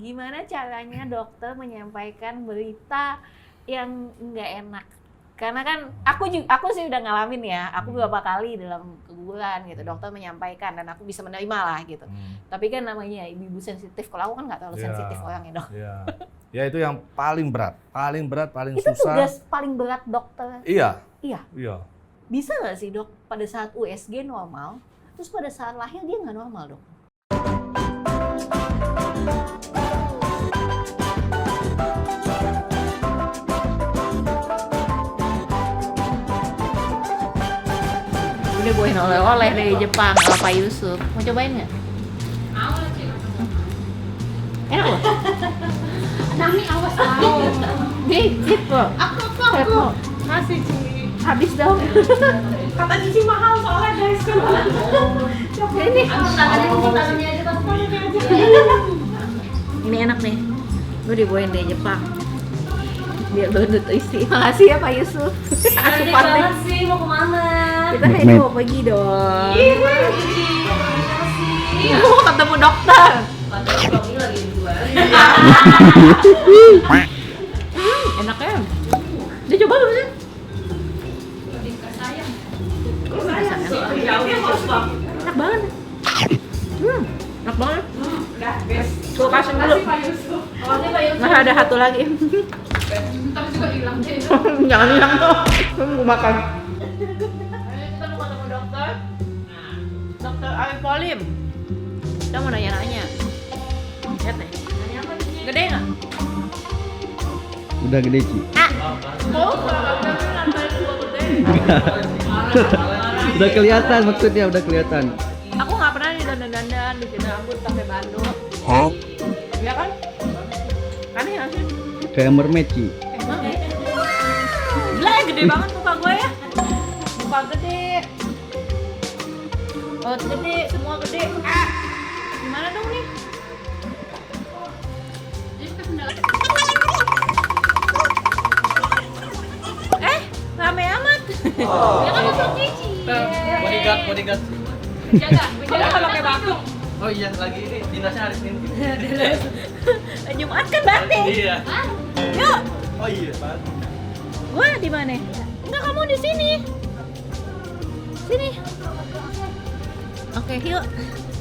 gimana caranya dokter menyampaikan berita yang nggak enak? Karena kan aku sih udah ngalamin ya, aku beberapa kali dalam keguguran gitu, dokter menyampaikan dan aku bisa menerima lah gitu. Tapi kan namanya ibu-ibu sensitif, kalau aku kan nggak terlalu sensitif orangnya dok. Ya itu yang paling berat, paling itu susah. Itu tugas paling berat dokter. Iya. Bisa nggak sih dok, pada saat USG normal, terus pada saat lahir dia nggak normal dok? Udah bawain oleh-oleh dari Jepang, ala Pak Yusuf. Mau cobain nggak? Mau lah Ci. Enak loh. Nami awas tahu. Dikit kok. Aku. Masih Ci. Habis dong. Kata Cici mahal soalnya guys kan. Ini tangannya aja pas Ini enak nih. Gue dibawain dari Jepang. Biar bernutrisi. Makasih ya Pak Yusuf. Asupannya. sih mau kemana? Kita hari ini mau pergi dong. Iya. Mau ketemu dokter. Ini lagi dijual. Enak ya? Dia coba belum sih? Lebih ke sayang. Enak banget. Enak banget. Udah, best. Gue kasih dulu. Pak Yusuf. Awalnya Pak Yusuf. Nah ada satu lagi. Ntar juga hilang deh. Jangan hilang tuh. Gue makan. Kita mau ketemu dokter. Dokter Arif Polim. Kita mau nanya-nanya. Lihat nih. Nanya apa nih? Gede nggak? Udah gede Ci. Mau kalau kalian lantai dua gede. Udah kelihatan maksudnya, udah kelihatan. Aku nggak pernah nih dandan-dandan bikin rambut pakai bandut. Iya kan? Aneh nggak sih? Kayak mermaid Ci. Emang ya? Gila ya, gede banget muka gue ya. Muka gede. Perut gede, semua gede. Gimana dong nih? Jadi kita sendal. Rame amat. Ya kan masuk Cici. Bodyguard. Jaga kalau pakai batu. Oh iya, lagi ini dinasnya hari Senin. Jumat kan berarti. Iya. Yuk, Oh iya, Pak. gua di mana? Enggak, kamu di sini. Sini. Oke, yuk.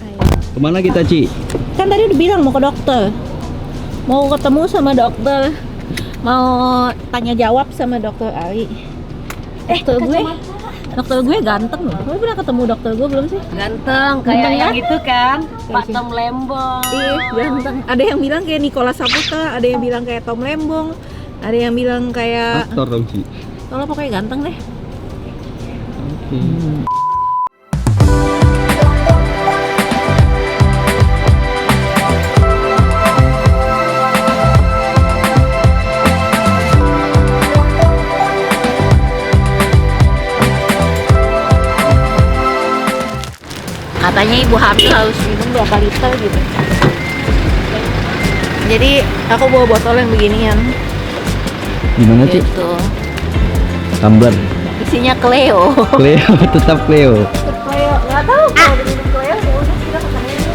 Ayo. Kemana kita Ci? Kan tadi udah bilang mau ke dokter. Mau ketemu sama dokter. Mau tanya jawab sama dokter Ari. Dokter gue ganteng loh. Kamu pernah ketemu dokter gue belum sih? Ganteng Ganteng kayak yang kan? itu kan. Pak sih. Tom Lembong. Ih, ganteng. Ada yang bilang kayak Nicholas Saputra, ada yang bilang kayak Tom Lembong, ada yang bilang kayak Aktor dong Ci. kalau pokoknya ganteng deh. Oke. Katanya ibu hamil harus minum berapa liter gitu. Jadi aku bawa botol yang beginian. Gimana Ci? Gitu. Tumbler. Isinya Cleo. Cleo, tetap Cleo. Cleo, nggak tahu kalau diminum Cleo ya udah kita ke sana aja.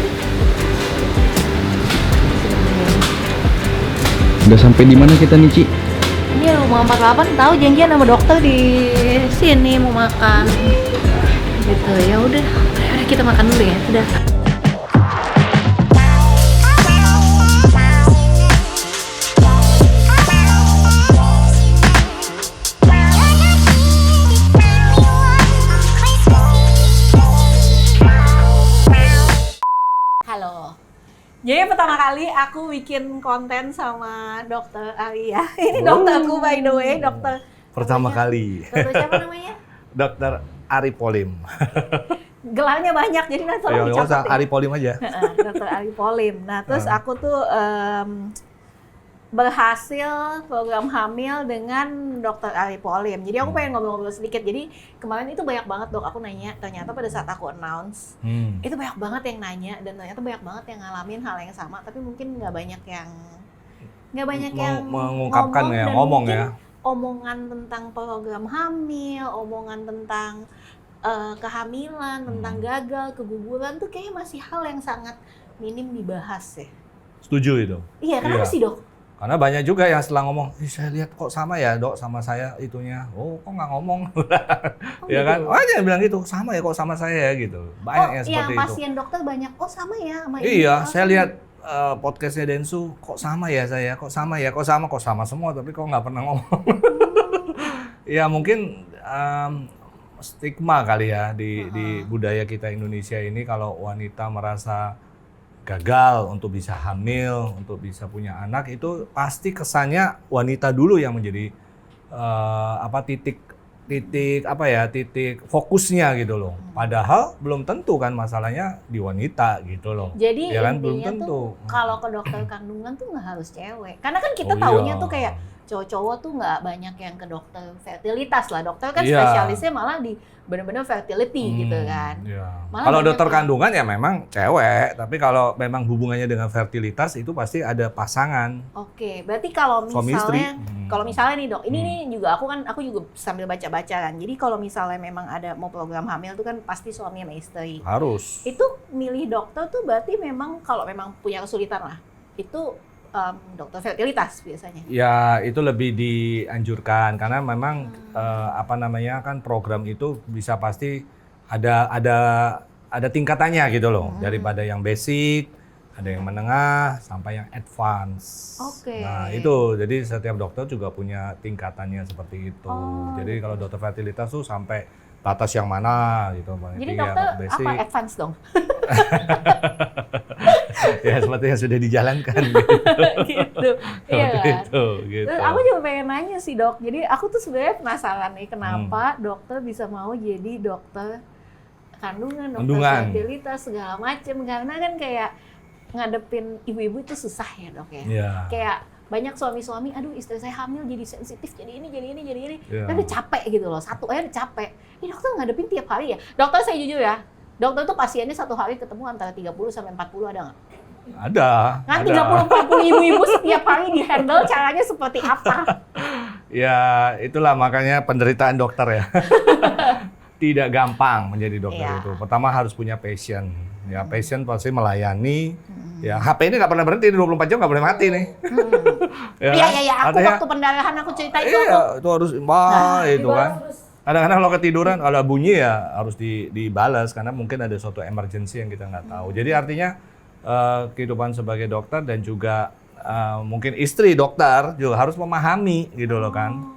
Udah sampai di mana kita nih Ci? Ini rumah 48 tahu janjian sama dokter di sini mau makan. Gitu ya udah kita makan dulu ya. Udah. Halo. Jadi pertama kali aku bikin konten sama dokter Aria. Ini dokterku by the way, dokter. Pertama kali. Dokter siapa namanya? Dokter Arif Polim. Gelarnya banyak, jadi nanti tolong Nggak usah, dicatat. Arif Polim aja. Dokter Arif Polim. Nah, terus aku tuh berhasil program hamil dengan Dokter Arif Polim. Jadi aku pengen ngobrol-ngobrol sedikit. Jadi kemarin itu banyak banget dok, aku nanya. Ternyata pada saat aku announce, itu banyak banget yang nanya dan ternyata banyak banget yang ngalamin hal yang sama. Tapi mungkin nggak banyak yang Mengungkapkan ya, dan ngomong mungkin ya. Omongan tentang program hamil, omongan tentang kehamilan, tentang gagal, keguguran tuh kayaknya masih hal yang sangat minim dibahas ya. setuju itu. Iya, kenapa sih dok? Karena banyak juga yang setelah ngomong, saya lihat kok sama ya dok sama saya itunya. Oh kok nggak ngomong? Ya gitu. kan? Oh dia bilang gitu, sama ya kok sama saya gitu. Banyak yang seperti yang itu. pasien dokter banyak, sama ya sama ini. Iya, Oh, saya lihat podcastnya Densu, kok sama ya saya, kok sama ya, kok sama semua, tapi kok nggak pernah ngomong. Ya mungkin stigma kali ya di budaya kita Indonesia ini kalau wanita merasa gagal untuk bisa hamil, untuk bisa punya anak itu pasti kesannya wanita dulu yang menjadi titik fokusnya gitu loh. Padahal belum tentu kan masalahnya di wanita gitu loh. Jadi ya kan belum intinya tentu. tuh kalau ke dokter kandungan tuh nggak harus cewek. Karena kan kita Oh, taunya iya. tuh kayak cowok-cowok tuh nggak banyak yang ke dokter fertilitas lah. Dokter kan Iya. spesialisnya malah di benar-benar fertility gitu kan. Iya. Malah Kalau banyak dokter yang- kandungan ya memang cewek, tapi kalau memang hubungannya dengan fertilitas itu pasti ada pasangan. Oke, berarti kalau Suami istri. misalnya nih dok, ini nih juga aku juga sambil baca-baca kan. Jadi kalau misalnya memang ada mau program hamil tuh kan pasti suami sama istri. Harus. Itu milih dokter tuh berarti memang kalau memang punya kesulitan lah. Itu dokter fertilitas biasanya. Ya itu lebih dianjurkan karena memang kan program itu bisa pasti ada tingkatannya gitu loh, daripada yang basic, ada yang menengah sampai yang advance. Oke. Nah itu jadi setiap dokter juga punya tingkatannya seperti itu. Oh, Jadi kalau dokter fertilitas tuh sampai batas yang mana gitu. Jadi Yang dokter basic. apa advance dong? Ya seperti yang sudah dijalankan Gitu. Iya Seperti kan? itu gitu. Terus aku juga pengen nanya sih dok, jadi aku tuh sebenarnya penasaran nih kenapa dokter bisa mau jadi dokter kandungan, dokter Kandungan. fertilitas segala macem, karena kan kayak ngadepin ibu-ibu itu susah ya dok ya. Iya. Kayak banyak suami-suami, aduh istri saya hamil jadi sensitif, jadi ini. Iya. Tapi udah capek gitu loh, satu aja udah capek. Ini dokter ngadepin tiap hari ya? Dokter saya jujur ya, dokter tuh pasiennya satu hari ketemu antara 30 sampai 40 ada nggak? Ada. Kan ada. 30-40 ibu-ibu setiap hari di-handle caranya seperti apa? Ya itulah makanya penderitaan dokter ya. Tidak gampang menjadi dokter Iya. itu. Pertama harus punya passion. Ya passion pasti melayani. Ya HP ini nggak pernah berhenti 24 jam nggak boleh mati nih. Ya Iya, kan? iya, aku Artinya, waktu pendarahan aku cerita itu. iya itu harus itu dibalas kan. Kadang-kadang kalau ketiduran kalau bunyi ya harus dibalas karena mungkin ada suatu emergency yang kita nggak tahu. Jadi artinya kehidupan sebagai dokter dan juga mungkin istri dokter juga harus memahami gitu loh kan.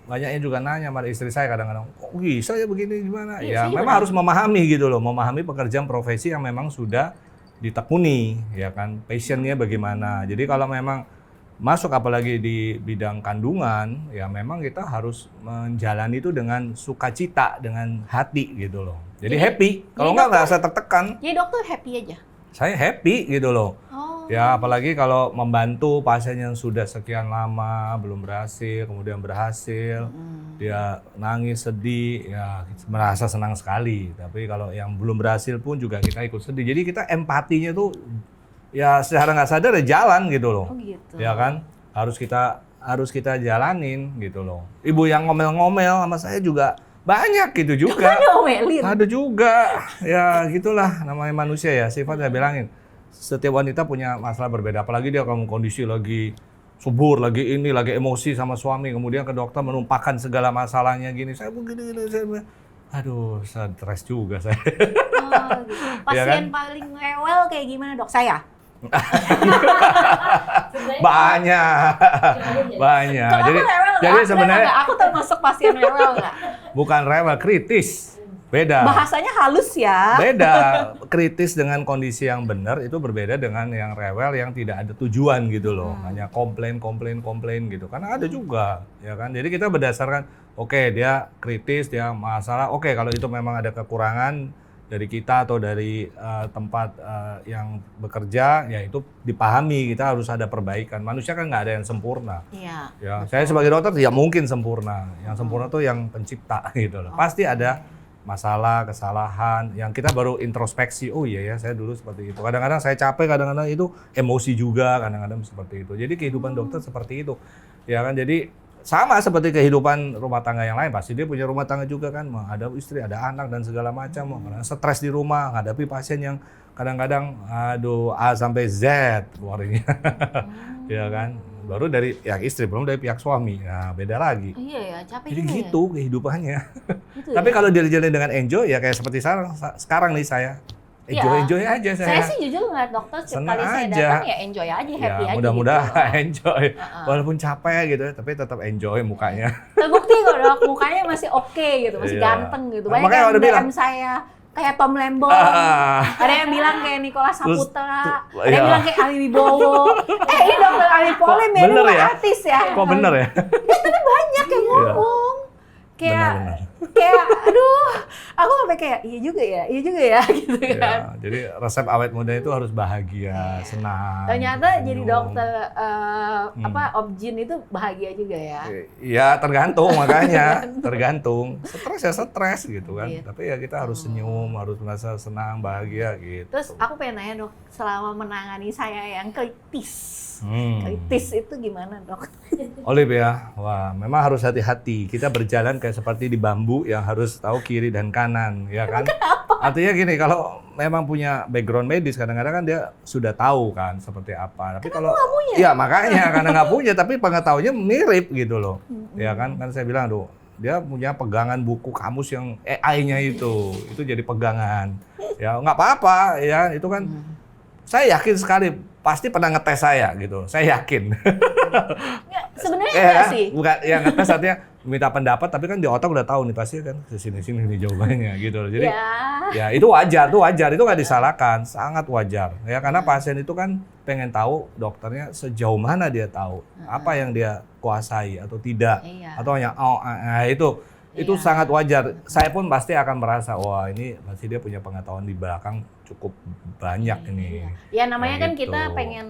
Banyaknya juga nanya sama istri saya kadang-kadang, kok bisa ya begini gimana? Iya, Ya sih, memang benar. harus memahami gitu loh, memahami pekerjaan profesi yang memang sudah ditekuni, ya kan, passionnya bagaimana. Jadi kalau memang masuk apalagi di bidang kandungan, ya memang kita harus menjalani itu dengan sukacita, dengan hati gitu loh. Jadi happy, kalau nggak rasa tertekan, Jadi dokter happy aja. saya happy gitu loh. Oh. Ya apalagi kalau membantu pasien yang sudah sekian lama belum berhasil, kemudian berhasil, dia nangis sedih, ya merasa senang sekali. Tapi kalau yang belum berhasil pun juga kita ikut sedih. Jadi kita empatinya tuh ya secara nggak sadar ya jalan gitu loh, Oh gitu. ya kan? Harus kita jalanin gitu loh. Ibu yang ngomel-ngomel sama saya juga banyak gitu juga. Ngomelin. Ada juga, ya gitulah namanya manusia ya, sifatnya bilangin. Setiap wanita punya masalah berbeda, apalagi dia kalau kondisi lagi subur, lagi emosi sama suami, kemudian ke dokter menumpahkan segala masalahnya gini, saya begini, saya begini. Aduh, stres juga saya. Oh, gitu. Iya kan? Pasien paling rewel kayak gimana dok? Saya? Banyak. Kalau Jadi aku rewel nggak? jadi Nggak, sebenarnya nggak. Aku termasuk pasien rewel nggak? bukan rewel, kritis. Beda. Bahasanya halus ya. Beda. Kritis dengan kondisi yang benar itu berbeda dengan yang rewel yang tidak ada tujuan gitu loh. Hanya komplain gitu. Karena ada juga, ya kan. Jadi kita berdasarkan, oke, dia kritis, dia masalah. Oke, kalau itu memang ada kekurangan dari kita atau dari tempat yang bekerja, ya itu dipahami. Kita harus ada perbaikan. Manusia kan nggak ada yang sempurna. Iya. Ya, saya sebagai dokter tidak mungkin sempurna. Yang sempurna tuh yang pencipta gitu loh. Pasti ada masalah, kesalahan yang kita baru introspeksi. Oh iya ya, saya dulu seperti itu. Kadang-kadang saya capek, kadang-kadang itu emosi juga, kadang-kadang seperti itu. Jadi kehidupan dokter seperti itu. Ya kan, jadi sama seperti kehidupan rumah tangga yang lain, pasti dia punya rumah tangga juga kan, menghadapi istri, ada anak dan segala macam, stres di rumah, menghadapi pasien yang kadang-kadang aduh A sampai Z keluarnya, ya kan. Baru dari pihak istri, belum dari pihak suami, nah beda lagi. Iya ya, capek Jadi juga gitu kehidupannya. Gitu Tapi ya? kalau dijalani dengan enjoy ya kayak seperti sekarang nih saya. Enjoy aja Saya sih jujur ngeliat dokter setiap Senang kali saya aja. datang ya enjoy aja, happy Ya aja mudah-mudahan gitu. enjoy. Heeh. Walaupun capek gitu ya, tapi tetap enjoy mukanya. Terbukti kok dok, mukanya masih oke gitu, masih Iya. ganteng gitu. Nah, Banyak makanya yang udah bilang. DM saya kayak Tom Lembong, ada yang bilang kayak Nicholas Saputra, ada yang iya. bilang kayak Ali Wibowo. Ini dokter Ali Polim ya, bener ini ya? artis ya. Kok bener ya? Tapi banyak yang ngomong. Kayak, Benar-benar. aduh, aku sampai kayak iya juga ya gitu kan. Ya, jadi resep awet muda itu harus bahagia, senang. Ternyata jadi senyum. dokter obgyn itu bahagia juga ya. Iya tergantung makanya, tergantung. Stres ya stres gitu kan. Gitu. Tapi ya kita harus senyum, harus merasa senang, bahagia gitu. Terus aku pengen nanya dok, selama menangani saya yang kritis itu gimana dok? Olive ya, wah memang harus hati-hati. Kita berjalan kayak seperti di bambu yang harus tahu kiri dan kanan, ya kan? Artinya gini, kalau memang punya background medis, kadang-kadang kan dia sudah tahu kan seperti apa. Tapi kalau ya makanya karena nggak punya, tapi pengetahuannya mirip gitu loh, ya kan? Kan saya bilang tuh, dia punya pegangan buku kamus yang AI-nya itu jadi pegangan. Ya nggak apa-apa, ya itu kan. Saya yakin sekali pasti pernah ngetes saya gitu. Saya yakin. Sebenarnya enggak sih. Bukan yang ngetes artinya minta pendapat, tapi kan di otak udah tahu nih pasti kan sini nih jawabannya gitu loh. Jadi ya itu wajar, itu nggak disalahkan, sangat wajar. Ya karena pasien itu kan pengen tahu dokternya sejauh mana dia tahu apa yang dia kuasai atau tidak, atau hanya itu sangat wajar. Saya pun pasti akan merasa wah ini pasti dia punya pengetahuan di belakang cukup banyak ini. Ya namanya kan gitu. kita pengen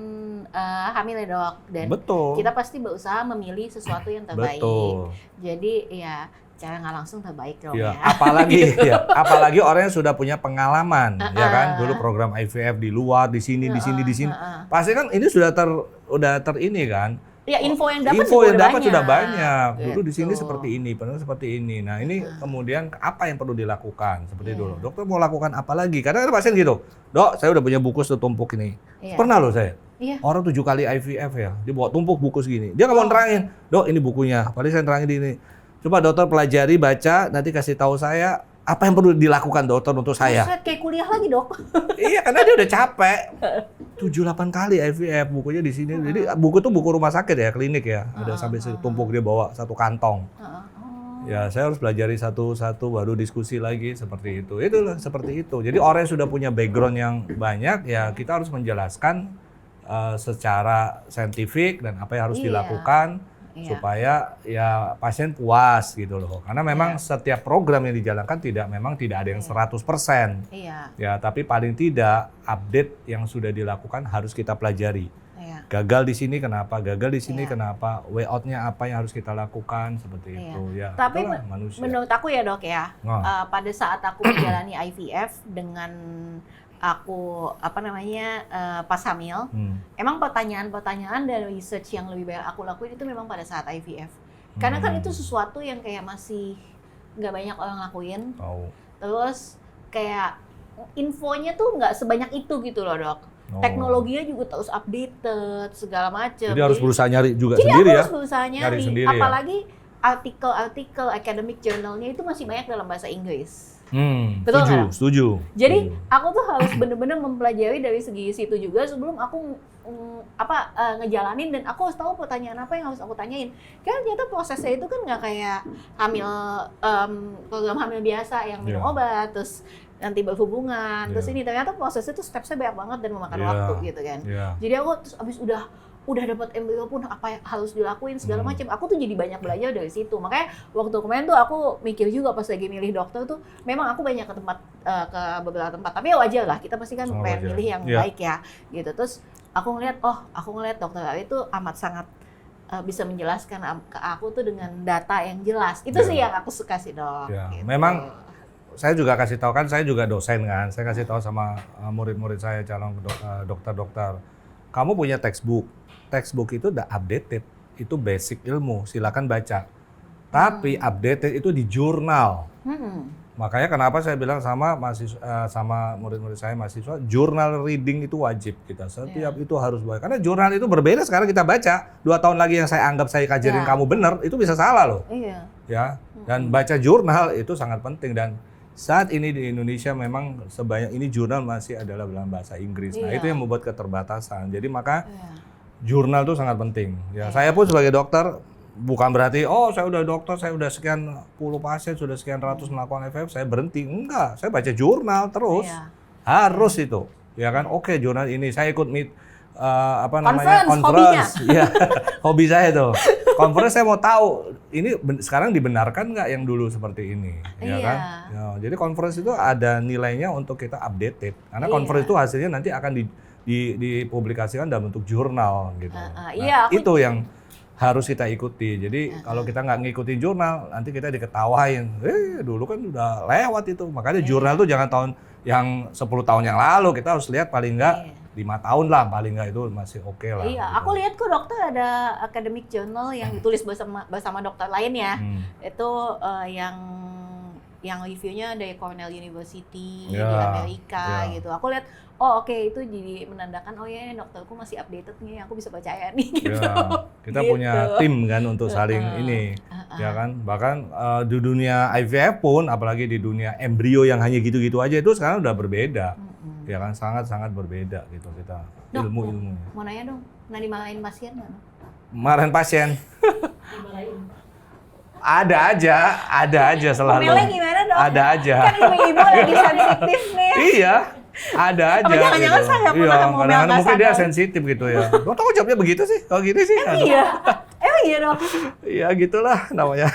hamil ya dok, dan Betul. kita pasti berusaha memilih sesuatu yang terbaik. Betul. Jadi ya cara nggak langsung terbaik dong Ya, ya. apalagi orang yang sudah punya pengalaman, ya kan, dulu program IVF di luar, di sini. Pasti kan ini sudah ini kan. Ya info yang dapat sudah banyak. Dulu di sini Gitu. seperti ini, padahal seperti ini. Nah ini kemudian apa yang perlu dilakukan seperti dulu. Dokter mau lakukan apa lagi? Kadang ada pasien gitu, dok, saya udah punya buku setumpuk ini. Pernah loh saya. Orang 7 kali IVF ya, dia bawa tumpuk buku segini. Dia nggak mau nerangin, dok ini bukunya. Padahal saya nerangin di ini. Coba dokter pelajari, baca, nanti kasih tahu saya apa yang perlu dilakukan dokter untuk saya. Buset, kayak kuliah lagi dok. Iya, karena dia udah capek. 7-8 kali IVF, bukunya di sini. Jadi buku tuh buku rumah sakit ya, klinik ya. Ada sampai tumpuk dia bawa satu kantong. Ya, saya harus pelajari satu-satu baru diskusi lagi seperti itu. Itulah seperti itu. Jadi orang yang sudah punya background yang banyak ya kita harus menjelaskan secara saintifik dan apa yang harus dilakukan supaya ya pasien puas gitu loh. Karena memang setiap program yang dijalankan memang tidak ada yang 100%. Ya, tapi paling tidak update yang sudah dilakukan harus kita pelajari. Gagal di sini kenapa? Gagal di sini kenapa? Way out-nya apa yang harus kita lakukan seperti itu ya. Tapi manusia. menurut aku ya dok ya, pada saat aku menjalani IVF dengan aku pas hamil, emang pertanyaan-pertanyaan dan research yang lebih banyak aku lakuin itu memang pada saat IVF. Karena kan itu sesuatu yang kayak masih nggak banyak orang lakuin. Terus kayak infonya tuh nggak sebanyak itu gitu loh dok. Teknologinya juga terus updated segala macam. Jadi harus berusaha nyari juga sendiri ya. Harus berusaha nyari sendiri, apalagi artikel-artikel academic journalnya itu masih banyak dalam bahasa Inggris. Betul setuju. Jadi aku tuh harus bener-bener mempelajari dari segi situ juga sebelum aku ngejalanin, dan aku harus tahu pertanyaan apa yang harus aku tanyain. Karena ternyata prosesnya itu kan nggak kayak program hamil biasa yang minum obat terus nanti berhubungan terus ini, ternyata prosesnya itu step-nya banyak banget dan memakan waktu gitu kan. Jadi aku terus abis udah dapat embrio pun apa yang harus dilakuin segala macam. Aku tuh jadi banyak belajar dari situ. Makanya waktu kemarin tuh aku mikir juga pas lagi milih dokter tuh, memang aku banyak ke beberapa tempat. Tapi ya wajar lah, kita pasti kan pengen milih yang baik ya, gitu. Terus aku ngeliat dokter Ari itu amat sangat bisa menjelaskan ke aku tuh dengan data yang jelas. Itu sih yang aku suka sih dok. Gitu. Memang saya juga kasih tahu kan, saya juga dosen kan. Saya kasih tahu sama murid-murid saya calon dokter-dokter. Kamu punya textbook itu udah updated. itu basic ilmu, silakan baca. Tapi updated itu di jurnal. Makanya kenapa saya bilang sama sama murid-murid saya mahasiswa, jurnal reading itu wajib kita. Setiap itu harus baca. Karena jurnal itu berbeda sekarang kita baca. 2 tahun lagi yang saya anggap saya kajarin kamu benar, itu bisa salah loh. Iya. Ya. Dan baca jurnal itu sangat penting, dan saat ini di Indonesia memang sebanyak ini jurnal masih adalah dalam bahasa Inggris. Nah, itu yang membuat keterbatasan. Jadi maka jurnal itu sangat penting. Ya, saya pun sebagai dokter bukan berarti saya udah dokter, saya udah sekian puluh pasien, sudah sekian ratus melakukan FF, saya berhenti. Enggak, saya baca jurnal terus. Harus itu. Ya kan? Oke, jurnal ini saya ikut conference. Iya. Hobi saya tuh. Conference saya mau tahu ini sekarang dibenarkan nggak yang dulu seperti ini, ya kan? Ya, jadi conference itu ada nilainya untuk kita updated. Karena conference itu hasilnya nanti akan dipublikasikan dalam bentuk jurnal gitu. Itu yang harus kita ikuti. Jadi kalau kita nggak ngikutin jurnal, nanti kita diketawain. Dulu kan udah lewat itu. Makanya jurnal tuh jangan tahun yang 10 tahun yang lalu. Kita harus lihat paling nggak 5 tahun lah, paling nggak itu masih oke lah. Iya, gitu. aku lihat kok dokter ada academic journal yang ditulis bersama dokter lain ya. Itu yang reviewnya dari Cornell University di Amerika gitu. Aku lihat, oke, itu jadi menandakan dokterku masih updated nih, aku bisa percaya nih gitu. Kita gitu. punya tim kan untuk saling ini, ya kan. Bahkan di dunia IVF pun, apalagi di dunia embrio yang hanya gitu-gitu aja itu sekarang udah berbeda, ya kan, sangat-sangat berbeda gitu kita ilmu-ilmunya. Mau nanya dong, pernah dimarahin pasien nggak? Marahin pasien? Ada aja selalu. Ngomelnya gimana dong? Ada aja. Kan ibu-ibu lagi sensitif nih. Iya, ada aja. Apa jangan-jangan saya pernah ngomel kadang-kadang nggak mungkin dia sadar? sensitif gitu ya. Lo tau jawabnya begitu sih? Kalau gini sih. Aduh. Iya. Emang iya dok? Ya gitulah namanya.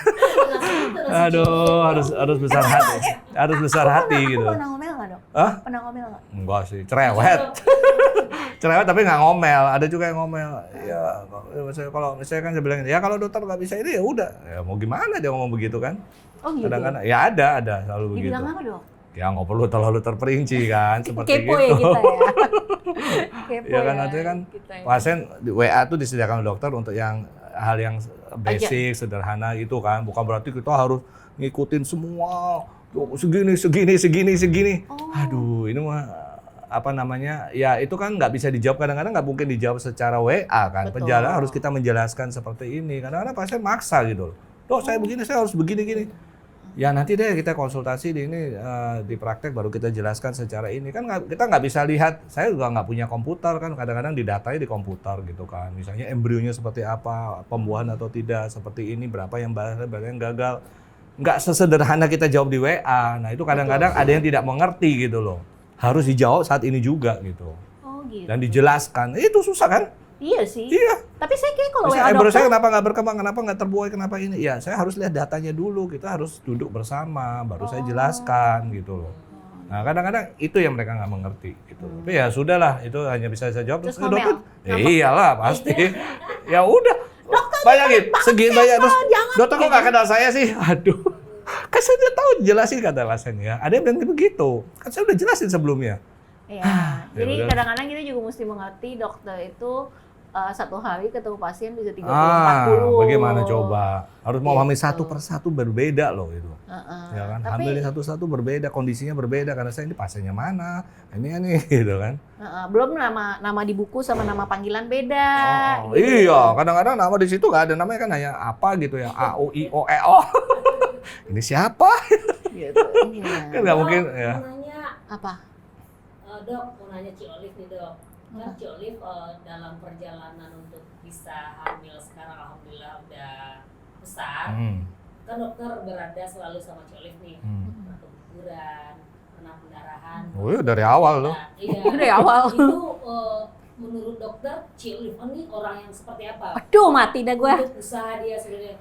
Aduh, harus besar hati. Harus besar hati gitu. Pernah ngomel nggak dok? Hah? Pernah ngomel nggak? Enggak sih, cerewet. Cerewet tapi nggak ngomel. Ada juga yang ngomel. Ya, kalau misalnya kan saya bilang, ya kalau dokter nggak bisa ini ya udah. Ya mau gimana dia ngomong begitu kan? Oh gitu? Kadang-kadang ya ada selalu begitu. Dibilang apa dok? Ya nggak perlu terlalu terperinci kan, seperti Kepo gitu. ya kita ya? Kepo Ya kan, artinya kan kita ya. pasien di WA tuh disediakan dokter untuk yang hal yang basic, sederhana itu kan. Bukan berarti kita harus ngikutin semua, segini. Aduh, ini mah apa namanya, ya itu kan nggak bisa dijawab, kadang-kadang nggak mungkin dijawab secara WA kan. Betul. Penjelasan harus kita menjelaskan seperti ini. Kadang-kadang pasien maksa gitu loh. Dok, saya begini, saya harus begini. Ya nanti deh kita konsultasi di praktek baru kita jelaskan secara ini kan kita nggak bisa lihat. Saya juga nggak punya komputer kan, kadang-kadang didatanya di komputer gitu kan. Misalnya embrionya seperti apa, pembuahan atau tidak, seperti ini, berapa yang berhasil, berapa yang gagal. Nggak sesederhana kita jawab di WA. Nah itu kadang-kadang ada yang tidak mengerti gitu loh. Harus dijawab saat ini juga gitu. Oh gitu. Dan dijelaskan. Itu susah kan? Iya sih. Iya. Tapi saya kayak kalau Misalnya WA embrio saya dokter, kenapa nggak berkembang, kenapa nggak terbuai, kenapa ini? Ya saya harus lihat datanya dulu, kita harus duduk bersama, baru saya jelaskan gitu loh. Nah kadang-kadang itu yang mereka nggak mengerti gitu. Tapi ya sudahlah, itu hanya bisa saya jawab. Terus dokter, ngomel. iyalah pasti. Ya udah, bayangin, segini banyak terus, dokter kok nggak kenal saya sih? Aduh, kan saya udah tahu jelasin kata pasien ya. Ada yang bilang begitu, kan saya udah jelasin sebelumnya. Iya. Jadi udah. kadang-kadang kita juga mesti mengerti dokter itu satu hari ketemu pasien bisa 30-40. Bagaimana coba? Harus memahami satu persatu berbeda loh itu. Ya kan? Tapi- Hamilnya satu-satu berbeda, kondisinya berbeda karena saya ini pasiennya mana, ini gitu kan. Belum nama di buku sama nama panggilan beda. Oh, iya, kadang-kadang nama di situ nggak ada, namanya kan hanya apa gitu ya, A, O, I, O, E, O. Ini siapa? Gitu. Kan nggak mungkin ya. Mau nanya, Apa? dok, mau nanya Ci Olive nih dok. Kan Ci Olive dalam perjalanan untuk bisa hamil sekarang alhamdulillah udah besar. Kan dokter berada selalu sama Ci Olive nih. Pernah keguguran, pernah pendarahan. Oh iya, dari awal loh. Nah, iya. Dari awal. Itu menurut dokter Ci Olive ini orang yang seperti apa? Aduh, mati dah gue. Untuk usaha dia sebenarnya.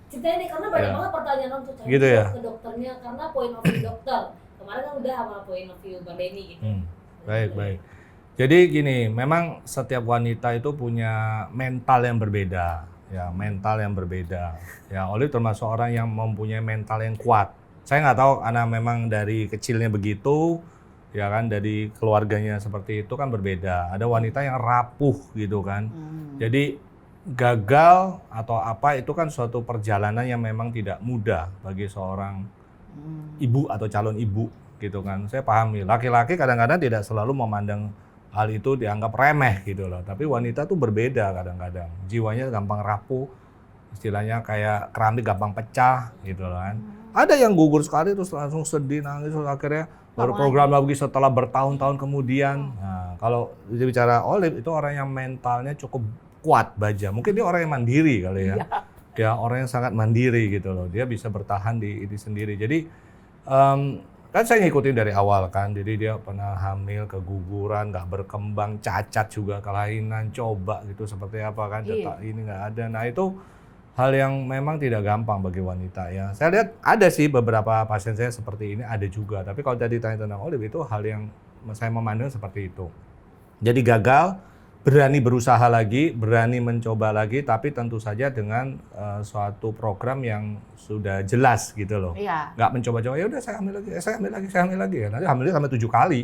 Ceritain deh, karena banyak Iya. banget pertanyaan orang tuh tanya Gitu ya? ke dokternya karena point of view dokter. Kemarin kan udah sama point of view Bang Denny gitu. Baik. Jadi gini, memang setiap wanita itu punya mental yang berbeda, ya mental yang berbeda. Ya, Olive termasuk orang yang mempunyai mental yang kuat. Saya nggak tahu, karena memang dari kecilnya begitu, ya kan, dari keluarganya seperti itu kan berbeda. Ada wanita yang rapuh gitu kan. Jadi gagal atau apa itu kan suatu perjalanan yang memang tidak mudah bagi seorang ibu atau calon ibu gitu kan. Saya pahami, laki-laki kadang-kadang tidak selalu memandang hal itu dianggap remeh gitu loh. Tapi wanita tuh berbeda kadang-kadang. Jiwanya gampang rapuh, istilahnya kayak keramik gampang pecah gitu loh kan. Ada yang gugur sekali terus langsung sedih, nangis, terus akhirnya baru program lagi setelah bertahun-tahun kemudian. Nah, kalau bicara Olive itu orang yang mentalnya cukup kuat baja. Mungkin dia orang yang mandiri kali ya. Dia orang yang sangat mandiri gitu loh. Dia bisa bertahan di ini sendiri. Jadi kan saya ngikutin dari awal kan. Jadi dia pernah hamil, keguguran, nggak berkembang, cacat juga, kelainan, coba gitu seperti apa kan. Cetak ini nggak ada. Nah itu hal yang memang tidak gampang bagi wanita ya. Saya lihat ada sih beberapa pasien saya seperti ini, ada juga. Tapi kalau tadi tanya tentang Olive itu hal yang saya memandang seperti itu. Jadi gagal, berani berusaha lagi, berani mencoba lagi, tapi tentu saja dengan suatu program yang sudah jelas gitu loh. Iya. Nggak mencoba-coba, ya udah saya hamil lagi, saya hamil lagi ya. Nanti hamilnya sampai 7 kali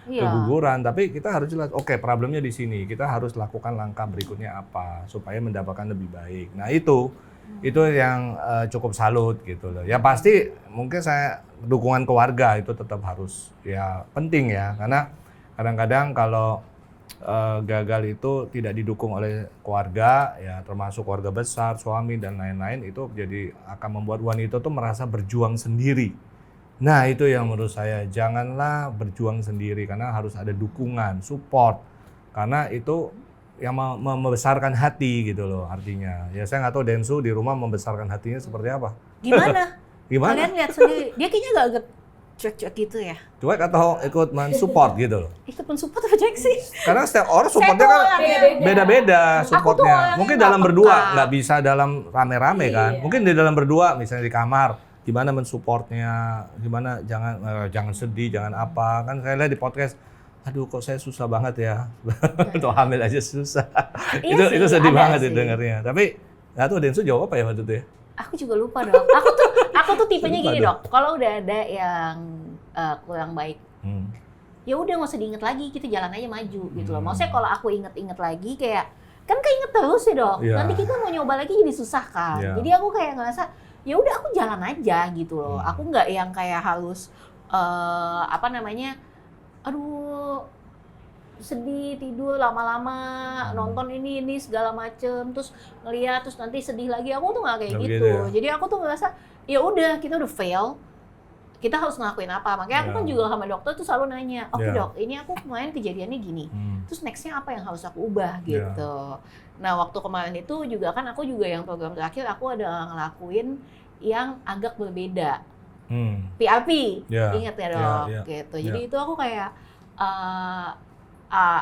keguguran. Tapi kita harus jelas, oke, problemnya di sini. Kita harus lakukan langkah berikutnya apa supaya mendapatkan lebih baik. Nah itu yang cukup salut gitu loh. Ya pasti mungkin saya dukungan keluarga itu tetap harus ya penting ya, karena kadang-kadang kalau gagal itu tidak didukung oleh keluarga ya, termasuk keluarga besar, suami dan lain-lain, itu jadi akan membuat wanita tuh merasa berjuang sendiri. Nah itu yang menurut saya, janganlah berjuang sendiri karena harus ada dukungan, support, karena itu yang membesarkan hati gitu loh artinya. Ya saya nggak tahu Densu di rumah membesarkan hatinya seperti apa. Gimana? Gimana? Kalian lihat sendiri, dia kayaknya agak cuek-cuek gitu ya. Cuek atau ikut mensupport gitu loh? Ikut mensupport apa cuek sih? Karena setiap orang supportnya kan beda-beda supportnya. Mungkin dalam berdua, nggak bisa dalam rame-rame kan. Mungkin di dalam berdua, misalnya di kamar, gimana mensupportnya, gimana jangan sedih, jangan apa. Kan saya lihat di podcast, aduh kok saya susah banget ya, untuk hamil aja susah. Itu sedih banget dengarnya. Tapi nggak tahu Densu jawab apa ya waktu itu ya? Aku juga lupa dok. Aku tuh tipenya gini dok. Kalau udah ada yang kurang baik, ya udah nggak usah diinget lagi, kita jalan aja maju gitu loh. Maksudnya kalau aku inget-inget lagi kayak kan keinget terus ya dok. Nanti kita mau nyoba lagi jadi susah kan. Jadi aku kayak ngerasa ya udah aku jalan aja gitu loh. Aku nggak yang kayak harus aduh sedih, tidur lama-lama, nonton ini segala macem, terus ngeliat, terus nanti sedih lagi. Aku tuh nggak kayak gitu. Ya? Jadi aku tuh ngerasa ya udah kita udah fail, kita harus ngelakuin apa. Makanya aku kan juga sama dokter tuh selalu nanya, oke dok, ini aku kemarin kejadiannya gini, terus nextnya apa yang harus aku ubah gitu. Nah waktu kemarin itu juga kan aku juga yang program terakhir aku ada ngelakuin yang agak berbeda. PRP, ingat ya dok, gitu. Jadi itu aku kayak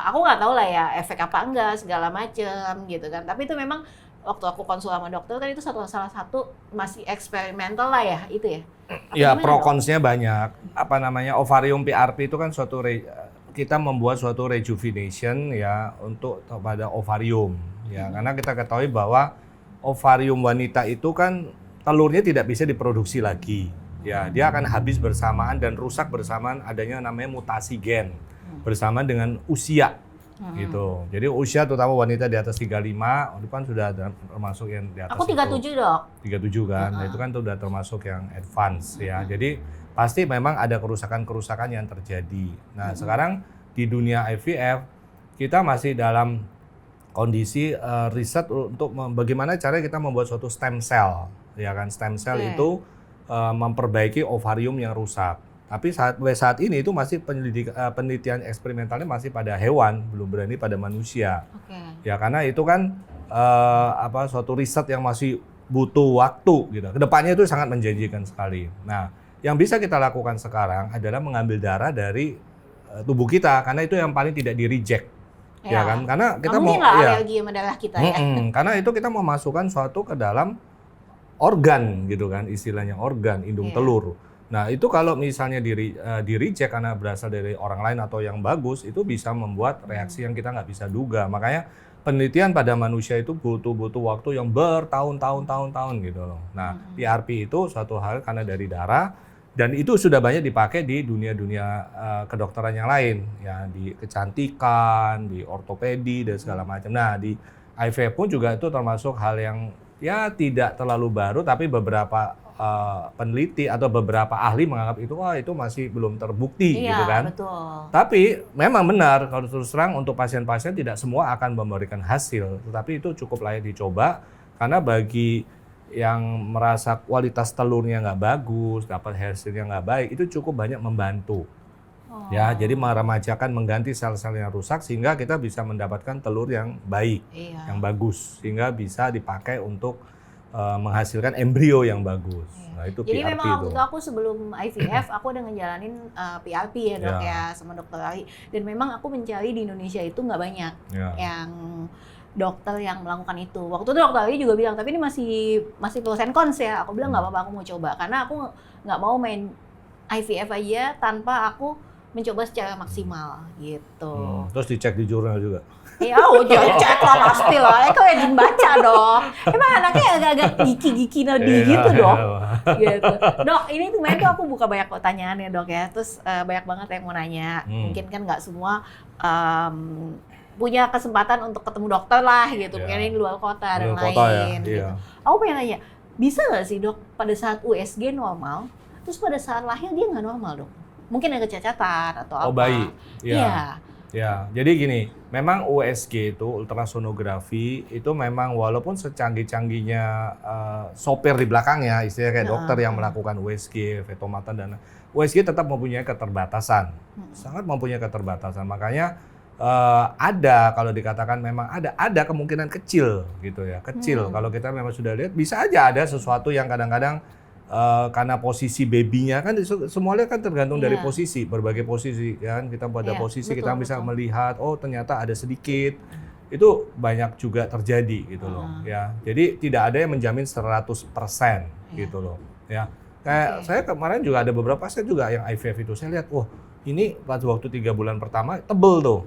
aku nggak tahu lah ya efek apa enggak segala macem gitu kan. Tapi itu memang waktu aku konsul sama dokter kan itu salah satu masih eksperimental lah ya itu ya. Ya pro consnya banyak. Apa namanya ovarium PRP itu kan kita membuat suatu rejuvenation ya untuk pada ovarium ya. Karena kita ketahui bahwa ovarium wanita itu kan telurnya tidak bisa diproduksi lagi. Ya, dia akan habis bersamaan dan rusak bersamaan adanya namanya mutasi gen bersama dengan usia gitu. Jadi usia terutama wanita di atas 35 itu kan sudah termasuk yang di atas. Aku 37 dok. 37 kan. Nah, itu kan sudah termasuk yang advance ya. Jadi pasti memang ada kerusakan-kerusakan yang terjadi. Nah, sekarang di dunia IVF kita masih dalam kondisi riset untuk bagaimana cara kita membuat suatu stem cell. Ya kan, stem cell itu memperbaiki ovarium yang rusak. Tapi saat ini itu masih penelitian eksperimentalnya masih pada hewan, belum berani pada manusia. Ya karena itu kan suatu riset yang masih butuh waktu gitu. Kedepannya itu sangat menjanjikan sekali. Nah, yang bisa kita lakukan sekarang adalah mengambil darah dari tubuh kita karena itu yang paling tidak di-reject. Ya kan? Karena kita mau alergi sama darah kita ya. Karena itu kita memasukkan suatu ke dalam organ gitu kan, istilahnya organ indung telur. Nah itu kalau misalnya di reject karena berasal dari orang lain atau yang bagus, itu bisa membuat reaksi yang kita nggak bisa duga. Makanya penelitian pada manusia itu butuh waktu yang bertahun-tahun gitu loh. Nah PRP itu suatu hal karena dari darah, dan itu sudah banyak dipakai di dunia kedokteran yang lain, ya di kecantikan, di ortopedi dan segala macam. Nah di IVF pun juga itu termasuk hal yang ya tidak terlalu baru, tapi beberapa peneliti atau beberapa ahli menganggap itu wah itu masih belum terbukti gitu kan. Betul. Tapi memang benar kalau terus terang untuk pasien-pasien tidak semua akan memberikan hasil, tetapi itu cukup layak dicoba karena bagi yang merasa kualitas telurnya nggak bagus, dapat hasilnya nggak baik, itu cukup banyak membantu. Ya, jadi meremajakan mengganti sel-sel yang rusak sehingga kita bisa mendapatkan telur yang baik, yang bagus, sehingga bisa dipakai untuk menghasilkan embrio yang bagus. Nah, itu jadi PRP memang waktu itu. itu aku sebelum IVF aku udah ngejalanin PRP ya dok ya sama dokter Ali, dan memang aku mencari di Indonesia itu nggak banyak yang dokter yang melakukan itu. Waktu itu dokter Ali juga bilang, tapi ini masih pros and cons ya. Aku bilang nggak apa-apa, aku mau coba karena aku nggak mau main IVF aja tanpa aku mencoba secara maksimal gitu. Terus dicek di jurnal juga. Iya, cek lah pasti lah. Itu yang dibaca dong. Emang anaknya agak-agak giki-giki nadi gitu dong. Gitu. Dok, ini kemarin tuh aku buka banyak pertanyaan ya dok ya. Terus banyak banget yang mau nanya. Mungkin kan nggak semua punya kesempatan untuk ketemu dokter lah gitu. Mungkin ini di luar kota dan lain. Gitu. Aku pengen nanya, bisa nggak sih dok pada saat USG normal, terus pada saat lahir dia nggak normal dok? Mungkin ada kecacatan atau apa? Oh bayi. Iya. Ya, jadi gini, memang USG itu ultrasonografi itu memang walaupun secanggih-canggihnya sopir di belakangnya, istilahnya kayak dokter yang melakukan USG, fetomatan dan USG tetap mempunyai keterbatasan, sangat mempunyai keterbatasan. Makanya ada kalau dikatakan memang ada kemungkinan kecil gitu ya, kecil. Kalau kita memang sudah lihat bisa aja ada sesuatu yang kadang-kadang karena posisi babynya kan semuanya kan tergantung dari posisi, berbagai posisi kan kita pada posisi betul, kita bisa melihat oh ternyata ada sedikit, itu banyak juga terjadi gitu loh ya. Jadi tidak ada yang menjamin 100% gitu loh ya. Kayak saya kemarin juga ada beberapa pasien juga yang IVF itu saya lihat wah ini pada waktu 3 bulan pertama tebel tuh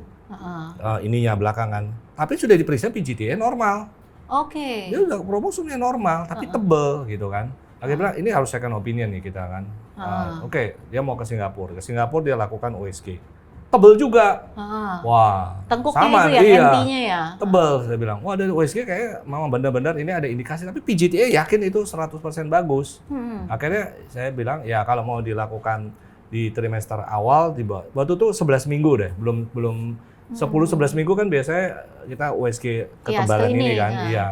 ininya belakangan, tapi sudah diperiksa PGT-nya normal. Dia udah kromosomnya normal tapi tebel gitu kan. Dia bilang ini harus second opinion nih kita kan. Oke, dia mau ke Singapura. Ke Singapura dia lakukan USG. Tebel juga. Wah, tengkuknya sama, itu ya, NT-nya ya. Tebel, saya bilang. Wah, dari USG kayak memang benar-benar ini ada indikasi. Tapi PGT-nya yakin itu 100% bagus. Akhirnya saya bilang, ya kalau mau dilakukan di trimester awal, waktu itu 11 minggu deh. Belum 10-11 minggu kan biasanya kita USG ketebalan ini kan. Iya.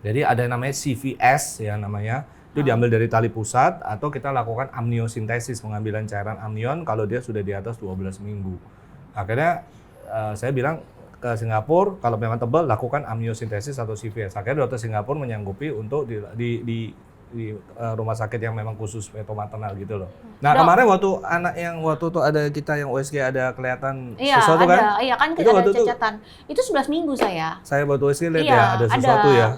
Jadi ada yang namanya CVS ya namanya. Itu diambil dari tali pusat atau kita lakukan amniosintesis, pengambilan cairan amnion kalau dia sudah di atas 12 minggu. Akhirnya saya bilang ke Singapura kalau memang tebal lakukan amniosintesis atau CVS. Akhirnya dokter Singapura menyanggupi untuk di rumah sakit yang memang khusus feto-maternal gitu loh. Nah kemarin waktu anak yang waktu itu ada kita yang USG ada kelihatan sesuatu kan? Iya kan itu ada cacatan. Itu 11 minggu saya. Saya waktu USG lihat ya ada sesuatu ya.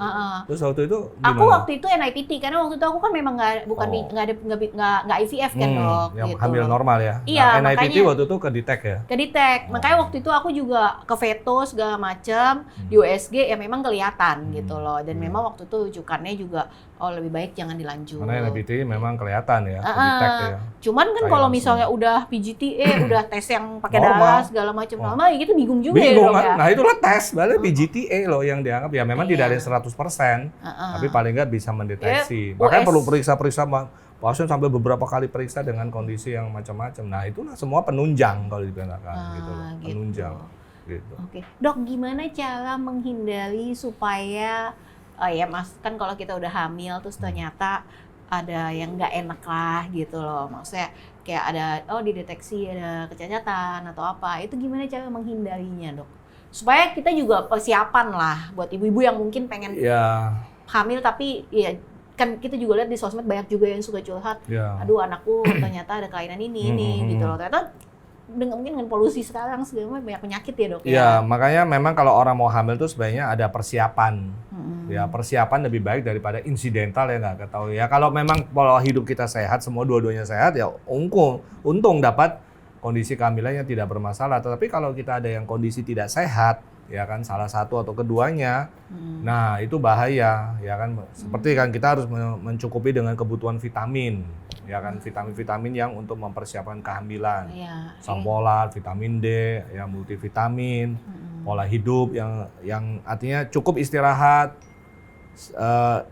Terus waktu itu gimana? Aku waktu itu NIPT karena waktu itu aku kan memang nggak IVF kan dok. Yang gitu. hamil normal ya. Iya, nah, NIPT makanya, waktu itu ke detect ya. Ke detect. Makanya waktu itu aku juga ke feto segala macam di USG ya memang kelihatan gitu loh. Dan memang waktu itu rujukannya juga lebih baik jangan dilanjut. Karena NIPT memang kelihatan ya, detect ya. Cuman kan kalau misalnya udah PGTA, udah tes yang pakai darah segala macam normal, ya gitu bingung juga ya dok ya. Nah itulah tes, padahal PGTA loh yang dianggap ya memang tidak ada 100%, tapi paling nggak bisa mendeteksi. Makanya perlu periksa-periksa pasien sampai beberapa kali periksa dengan kondisi yang macam-macam. Nah itulah semua penunjang kalau dikatakan gitu loh, penunjang. Gitu. Oke, dok gimana cara menghindari supaya ya mas kan kalau kita udah hamil terus ternyata ada yang nggak enak lah gitu loh, maksudnya kayak ada dideteksi ada kecacatan atau apa, itu gimana cara menghindarinya dok supaya kita juga persiapan lah buat ibu-ibu yang mungkin pengen hamil tapi ya kan kita juga lihat di sosmed banyak juga yang suka curhat, aduh anakku ternyata ada kelainan ini gitu loh, ternyata dengan polusi sekarang segala banyak penyakit ya dok ya. Iya, makanya memang kalau orang mau hamil tuh sebenarnya ada persiapan. Ya, persiapan lebih baik daripada insidental ya nggak ketahui. Ya kalau memang pola hidup kita sehat, semua dua-duanya sehat ya untung dapat kondisi kehamilan yang tidak bermasalah. Tetapi kalau kita ada yang kondisi tidak sehat, ya kan salah satu atau keduanya, nah itu bahaya ya kan. Seperti kan kita harus mencukupi dengan kebutuhan vitamin, ya kan vitamin-vitamin yang untuk mempersiapkan kehamilan, asam folat, vitamin D, ya multivitamin. pola hidup yang artinya cukup istirahat,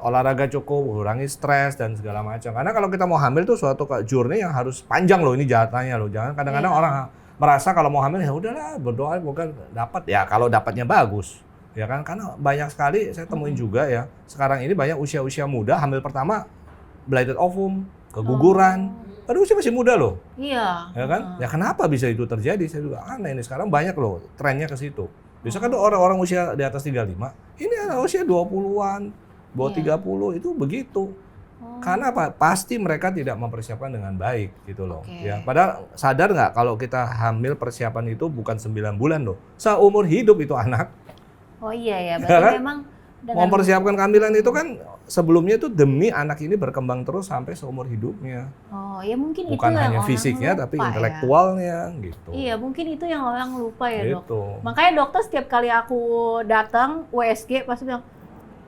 olahraga cukup, kurangi stres dan segala macam. Karena kalau kita mau hamil tuh suatu journey yang harus panjang loh, ini jahatannya loh. Jangan kadang-kadang orang merasa kalau mau hamil ya udahlah berdoa bukan dapat ya, kalau dapatnya bagus. Ya kan, karena banyak sekali saya temuin juga ya. Sekarang ini banyak usia-usia muda hamil pertama blighted ovum, keguguran. Padahal usia masih muda loh. Iya. Ya kan? Ya kenapa bisa itu terjadi? Saya juga aneh ini, sekarang banyak loh trennya ke situ. Bisa kan orang-orang usia di atas 35, ini anak usia 20-an, bawah 30 itu begitu. Karena apa? Pasti mereka tidak mempersiapkan dengan baik gitu loh. Ya, padahal sadar nggak kalau kita hamil persiapan itu bukan 9 bulan loh. Seumur hidup itu anak. Oh iya ya, berarti kan? memang dengan Mempersiapkan kehamilan itu kan sebelumnya itu demi anak ini berkembang terus sampai seumur hidupnya. Oh, ya mungkin Bukan itu yang hanya orang fisiknya lupa tapi ya. intelektualnya gitu. Iya, mungkin itu yang orang lupa ya, Dok. Gitu. Makanya dokter setiap kali aku datang USG pasti bilang,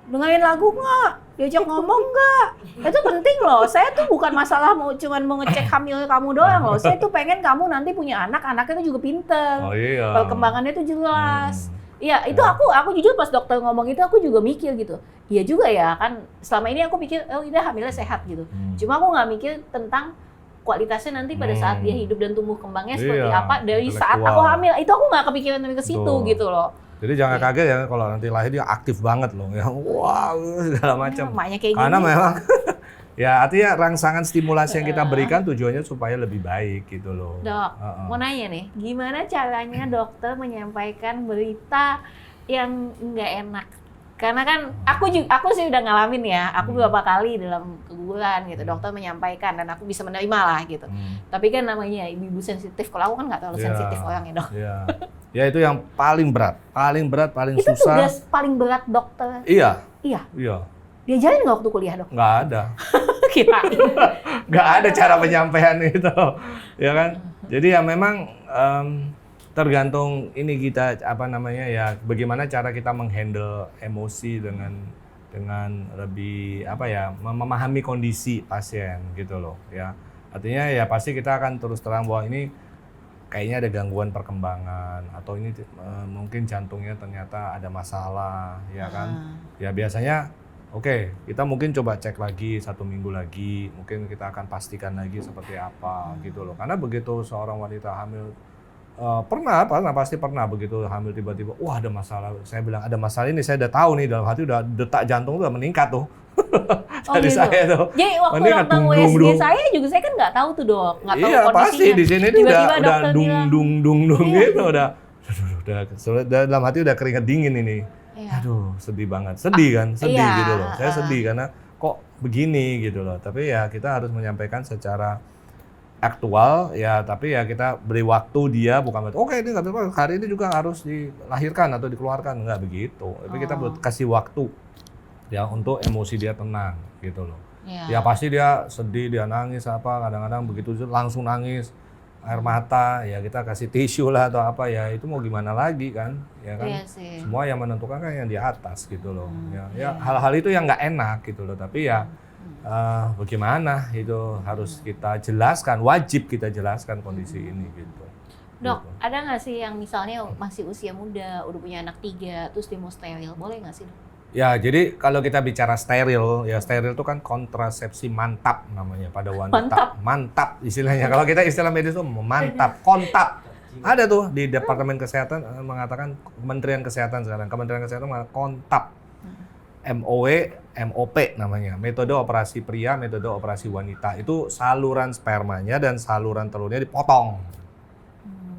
dengerin lagu nggak? Diajak ngomong nggak? Itu penting loh. Saya tuh bukan masalah cuman mau ngecek hamil kamu doang loh. Saya tuh pengen kamu nanti punya anak, anaknya tuh juga pinter. Oh iya. Perkembangannya tuh jelas. Iya, itu aku jujur pas dokter ngomong itu aku juga mikir gitu. Iya juga ya, kan selama ini aku pikir oh ini hamilnya sehat gitu. Cuma aku nggak mikir tentang kualitasnya nanti pada saat dia hidup dan tumbuh kembangnya seperti Iya, apa dari saat aku intelektual. hamil. Itu aku nggak kepikiran sampai ke situ Betul. gitu loh. Jadi jangan kaget ya kalau nanti lahir dia aktif banget loh ya. Wow, segala macam. Makanya kayak Karena gini. memang ya artinya rangsangan stimulasi yang kita berikan tujuannya supaya lebih baik gitu loh. Dok, mau nanya nih, gimana caranya dokter menyampaikan berita yang nggak enak? Karena kan aku sih udah ngalamin ya, aku beberapa kali dalam keguguran gitu, dokter menyampaikan dan aku bisa menerima lah gitu. Tapi kan namanya ibu-ibu sensitif, kalau aku kan nggak terlalu Iya. sensitif orangnya dok. Iya. Ya itu yang paling berat, paling Itu susah. tugas paling berat dokter. Iya. Iya, Iya. diajarin nggak waktu kuliah dok? Nggak ada. Kita. Nggak ada cara penyampaian itu, ya kan? Jadi ya memang tergantung ini kita apa namanya ya, bagaimana cara kita menghandle emosi dengan lebih apa ya, memahami kondisi pasien gitu loh ya. Artinya ya pasti kita akan terus terang bahwa ini kayaknya ada gangguan perkembangan atau ini mungkin jantungnya ternyata ada masalah ya kan. Ya biasanya oke, kita mungkin coba cek lagi 1 minggu lagi, mungkin kita akan pastikan lagi seperti apa gitu loh. Karena begitu seorang wanita hamil pasti pernah begitu hamil tiba-tiba, wah ada masalah. Saya bilang ada masalah ini, saya udah tahu nih dalam hati udah detak jantung udah meningkat tuh. Dari gitu. saya tuh. Jadi waktu Meningkat, datang dung, dung, USG dung. saya juga saya kan nggak tahu tuh dok, nggak tahu Iya kondisinya. pasti di sini tuh Tiba-tiba udah dokter dung bilang, dung dung dung Iya. gitu udah dalam hati udah keringet dingin ini. Iya. Aduh, sedih banget. Sedih kan? Sedih iya, gitu loh. Saya sedih karena kok begini gitu loh. Tapi ya kita harus menyampaikan secara aktual ya, tapi ya kita beri waktu dia, bukan berarti oke ini nggak apa-apa, hari ini juga harus dilahirkan atau dikeluarkan, nggak begitu. Tapi kita kasih waktu ya untuk emosi dia tenang gitu loh. Iya. Ya pasti dia sedih, dia nangis apa, kadang-kadang begitu langsung nangis, air mata, ya kita kasih tisu lah atau apa ya, itu mau gimana lagi kan, ya kan. Iya sih. Semua yang menentukan kan yang di atas gitu loh. Ya hal-hal itu yang nggak enak gitu loh, tapi ya bagaimana itu harus kita jelaskan, wajib kita jelaskan kondisi ini gitu. Dok, Gitu. ada nggak sih yang misalnya masih usia muda, udah punya anak 3, terus dia mau steril, boleh nggak sih dok? Ya, jadi kalau kita bicara steril, ya steril itu kan kontrasepsi mantap namanya pada wanita. Mantap istilahnya. Kalau kita istilah medis itu mantap, kontak. Ada tuh di Departemen Kesehatan mengatakan, Kementerian Kesehatan sekarang, Kementerian Kesehatan mengatakan kontak. MOW, MOP namanya. Metode operasi pria, metode operasi wanita. Itu saluran spermanya dan saluran telurnya dipotong.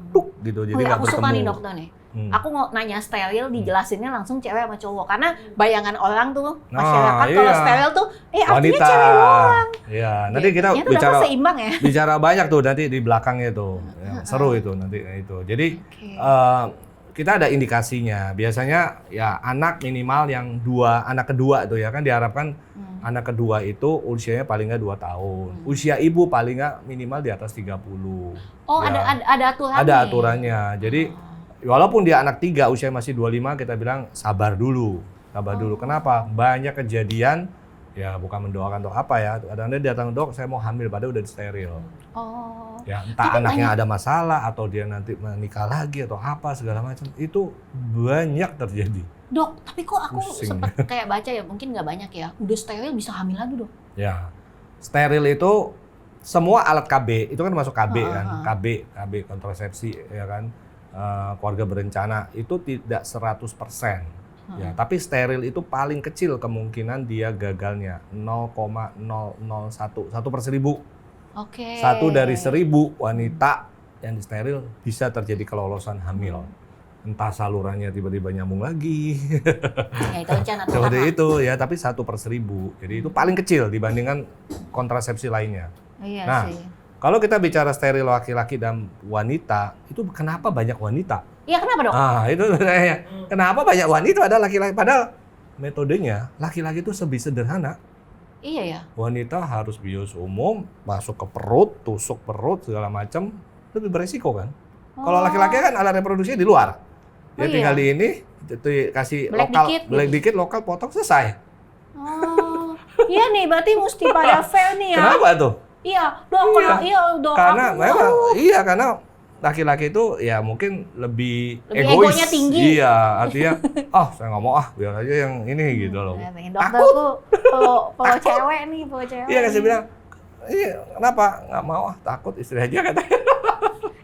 Tuk gitu, jadi nggak aku suka nih bertemu. dokter nih. Aku mau nanya steril, dijelasinnya langsung cewek sama cowok. Karena bayangan orang tuh, masyarakat kalau iya. steril tuh, artinya Wanita. cewek doang. Ya, nanti kita Ternyata bicara dokter seimbang ya. bicara banyak tuh nanti di belakangnya tuh. Ya, seru itu nanti itu. Jadi kita ada indikasinya. Biasanya ya anak minimal yang anak kedua tuh ya kan diharapkan anak kedua itu usianya paling nggak 2 tahun. Usia ibu paling nggak minimal di atas 30. Oh, Ya. ada aturannya. Ada aturannya. Jadi walaupun dia anak 3 usia masih 25 kita bilang sabar dulu. Sabar dulu. Kenapa? Banyak kejadian Ya bukan mendoakan atau apa ya. Kadang-kadang dia datang, dok saya mau hamil padahal udah steril. Oh. Ya entah Tapi anaknya ada masalah atau dia nanti menikah lagi atau apa segala macam. Itu banyak terjadi. Dok, tapi kok aku Pusing. sempat kayak baca ya, mungkin nggak banyak ya. Udah steril bisa hamil lagi, Dok. Ya, steril itu semua alat KB, itu kan masuk KB kan, KB kontrasepsi ya kan, keluarga berencana itu tidak 100%. Ya, tapi steril itu paling kecil kemungkinan dia gagalnya 0,001, 1/1000. Oke. 1 dari 1000 wanita yang disteril bisa terjadi kelolosan hamil. Entah salurannya tiba-tiba nyambung lagi. Ya, itu rencana Tuhan. Seperti itu ya, tapi 1/1000. Jadi itu paling kecil dibandingkan kontrasepsi lainnya. Iya Nah, sih. kalau kita bicara steril laki-laki dan wanita, itu kenapa banyak wanita? Iya, kenapa, Dok? Itu sebenarnya. Kenapa banyak wanita ada laki-laki? Padahal metodenya laki-laki itu lebih sederhana. Iya ya. Wanita harus bius umum, masuk ke perut, tusuk perut segala macam, lebih beresiko kan. Kalau laki-laki kan alat reproduksinya di luar. Dia Oh, tinggal iya. di ini, itu kasih Belek lokal, dikit, belek dikit, lokal potong selesai. Oh. Iya nih, berarti mesti pada fair nih ya. Kenapa tuh? Iya, Dok. Kalau iya, Dok. Karena aku- memang iya karena laki-laki itu ya mungkin lebih Lebih egois. egonya tinggi. Iya, artinya saya nggak mau biar aja yang ini gitu loh. Nah, pengen dokter tuh kalau cewek nih, kalau cewek. Iya, kasih nih. bilang, iya kenapa nggak mau takut istri aja katanya.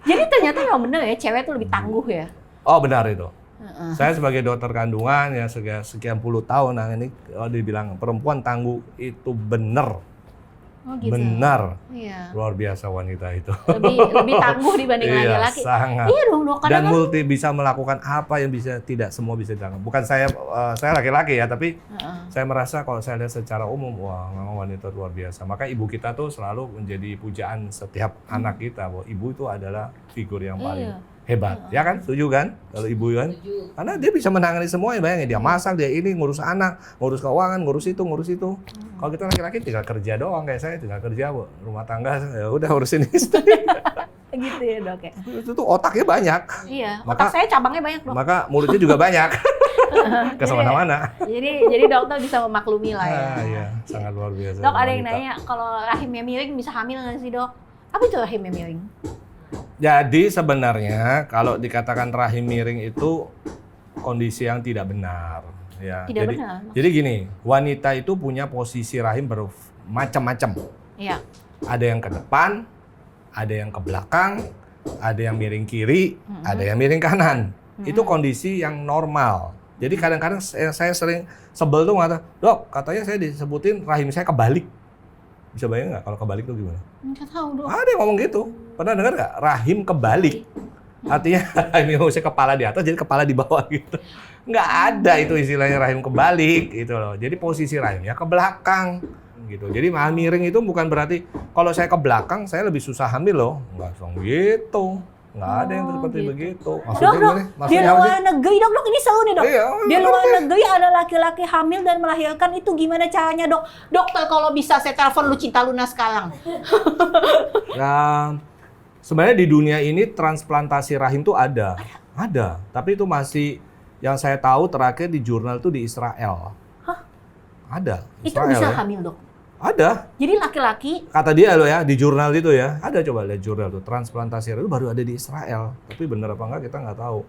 Jadi ternyata memang bener ya, cewek tuh lebih tangguh ya. Oh benar itu. Heeh. Saya sebagai dokter kandungan ya sekian puluh tahun, nah ini kalau dibilang perempuan tangguh itu benar, Oh gitu. benar, Iya. luar biasa wanita itu. Lebih tangguh dibanding Iya, laki-laki. sangat. Iya dong, Dok. Dan Kadang kan multi bisa melakukan apa yang bisa tidak semua bisa dilakukan. Bukan saya laki-laki ya, tapi saya merasa kalau saya lihat secara umum, wah memang wanita luar biasa. Maka ibu kita tuh selalu menjadi pujaan setiap anak kita, bahwa ibu itu adalah figur yang paling Iya. hebat, ya kan? Setuju kan? Kalau ibu kan? Setuju. Karena dia bisa menangani semuanya, bayangin dia masak, dia ini ngurus anak, ngurus keuangan, ngurus itu, ngurus itu. Kalau kita laki-laki tinggal kerja doang, kayak saya tinggal kerja, Bu. Rumah tangga ya udah urusin istri. gitu ya, Dok ya. Itu tuh otaknya banyak. Iya, Maka- otak saya cabangnya banyak, Dok. Maka mulutnya juga banyak. Ke mana-mana. Jadi dokter bisa memaklumi lah ya. Iya, sangat luar biasa. Dok, ada yang wanita. nanya kalau rahimnya miring bisa hamil nggak sih, Dok? Apa itu rahimnya miring? Jadi sebenarnya kalau dikatakan rahim miring itu kondisi yang tidak benar. Ya, Tidak jadi, benar. Jadi gini, wanita itu punya posisi rahim bermacam-macam. Iya. Ada yang ke depan, ada yang ke belakang, ada yang miring kiri, ada yang miring kanan. Itu kondisi yang normal. Jadi kadang-kadang saya sering sebel tuh ngata, dok katanya saya disebutin rahim saya kebalik. Bisa bayang nggak kalau kebalik tuh gimana? Nggak tahu, Dok. Ada yang ngomong gitu. Pernah dengar nggak? Rahim kebalik. Artinya ini maksudnya kepala di atas jadi kepala di bawah gitu. Nggak ada itu istilahnya rahim kebalik gitu loh. Jadi posisi rahimnya ke belakang gitu. Jadi miring itu bukan berarti kalau saya ke belakang saya lebih susah hamil loh. Nggak langsung gitu. Nggak ada yang seperti gitu. begitu. Dok, Maksudnya Dok, gimana? di Maksudnya apa luar sih? negeri, Dok, ini seru nih, Dok. Iya, Di luar negeri ada laki-laki hamil dan melahirkan, itu gimana caranya, Dok? Dokter, kalau bisa saya telepon Lucinta Luna sekarang. Nah, sebenarnya di dunia ini transplantasi rahim tuh ada. Ada, tapi itu masih yang saya tahu terakhir di jurnal tuh di Israel. Hah? Ada. Itu Israel bisa ya. hamil, Dok. Ada. Jadi laki-laki, Kata dia loh ya di jurnal itu ya. Ada, coba lihat jurnal tuh transplantasi rahim itu baru ada di Israel. Tapi bener apa enggak kita nggak tahu.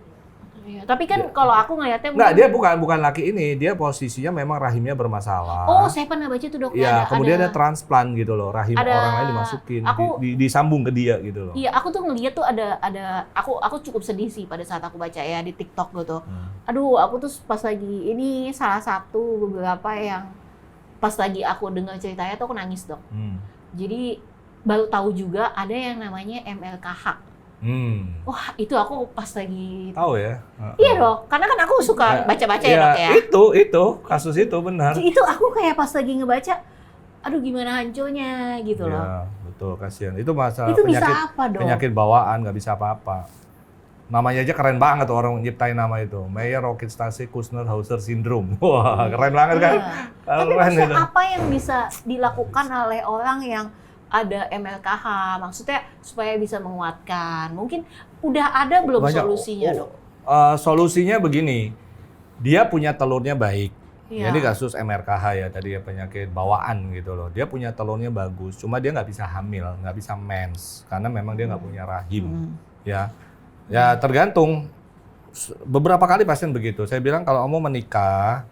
iya, tapi kan kalau aku ngeliatnya Enggak, mungkin- dia bukan laki ini. Dia posisinya memang rahimnya bermasalah. Oh, saya pernah baca tuh, Dok. Iya, kemudian ada transplant gitu loh. Rahim ada- orang lain dimasukin, aku- disambung ke dia gitu loh. Iya, aku tuh ngeliat tuh ada aku cukup sedih sih pada saat aku baca ya di TikTok gitu. Aduh, aku tuh pas lagi ini salah satu beberapa yang pas lagi aku dengar ceritanya tuh aku nangis, Dok. Hmm. Jadi baru tahu juga ada yang namanya MLKH. Wah, itu aku pas lagi Tahu ya? iya, Dok. Karena kan aku suka baca-baca ya, Dok ya. Itu kasus itu benar. Itu aku kayak pas lagi ngebaca, aduh gimana hancurnya gitu loh. Iya, betul, kasihan. Itu masalah Itu bisa penyakit apa, Dok? penyakit bawaan, nggak bisa apa-apa. Namanya aja keren banget tuh orang nyiptain nama itu. Mayer-Rokitansky Kushner-Hauser Syndrome. Wah, keren banget kan? Iya. Tapi Keren maksudnya itu. apa yang bisa dilakukan oleh orang yang ada MLKH? Maksudnya supaya bisa menguatkan. Mungkin udah ada belum Banyak. solusinya, Dok? Solusinya begini. Dia punya telurnya baik. Iya. Ini kasus MRKH ya tadi ya, penyakit bawaan gitu loh. Dia punya telurnya bagus, cuma dia nggak bisa hamil, nggak bisa mens karena memang dia nggak punya rahim. Ya, ya tergantung. Beberapa kali pasien begitu. Saya bilang kalau kamu menikah,